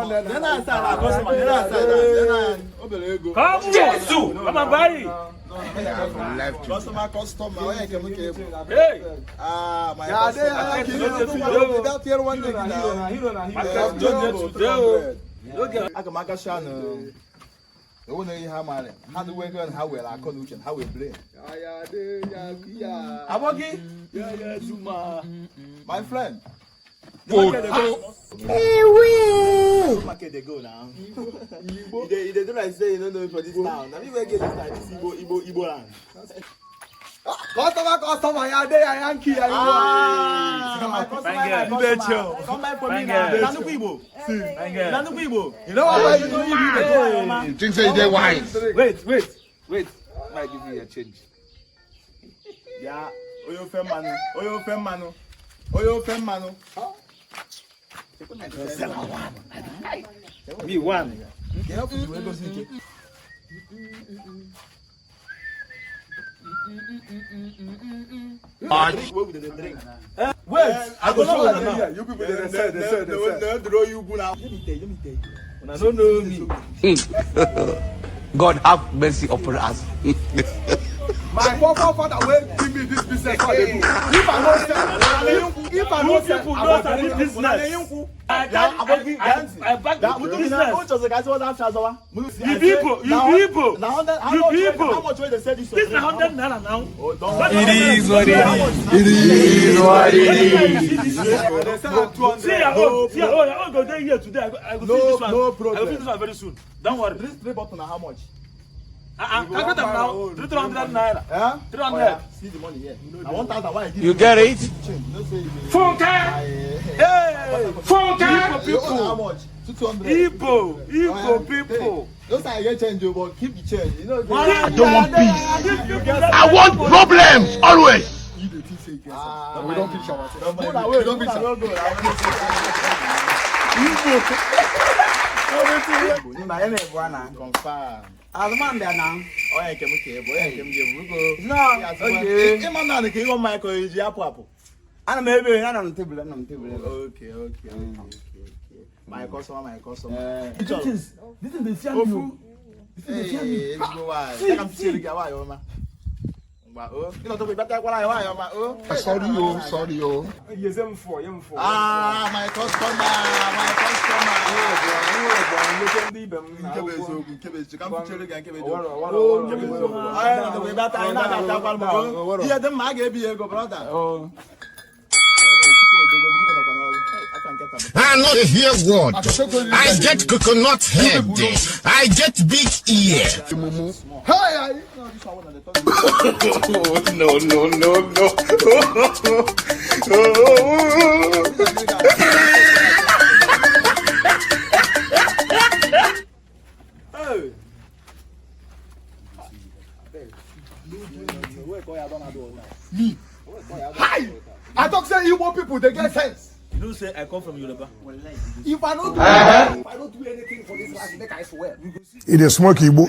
Then I start customer. Then I start. Come Jesus! Come on, buddy. Customer. Hey. My friend. Market they go now. They do like say you don't know for this town. Now we get this like this Igbo land. Customer, yeah, they are Yankee. Come back for me now. Igbo. You know what? You think say they wise? Wait. Might give you a change. Yeah. Oyo fem manu. Me one. Wait, I go show you. You people they say. Draw you now. Let me tell you. I don't know me. God have mercy upon us. My father will give me this business. If I don't sell, people know that this business. I back the business. You people. How much will they say this? This is 100 naira now. It is what it is. See, I go there here today. I go finish this one. No problem. I will finish this one very soon. Don't worry. This 3 bottles are how much? I got them now. 300 naira. 300. Yeah. See the money here. Now 1,000. Why I give You get it? Funke! Hey! Funke! How much? 200. Igbo people. Those are your change, but keep the change. You know. I don't want peace. I want problems always. You do think say yes. We don't finish our thing. We don't finish our thing. Confirm. Azman there now. Oh, I can make it. No, okay. Come on, now. Can you Michael? You apple. I'm maybe not on the table. Okay. My customer. This is the champion. Hey, go why? I'm still get why, Oma. You know to be better why, Oma. Oh, Sorry, yo. Yes, I'm for. Ah, my customer. I not hear word. I get coconut head. I get big ear. Hey, No. me. Hi! I talk say Igbo people, they get sense. You don't say I come from Yoruba. If I don't do anything for this life, I swear. It is smoke Igbo.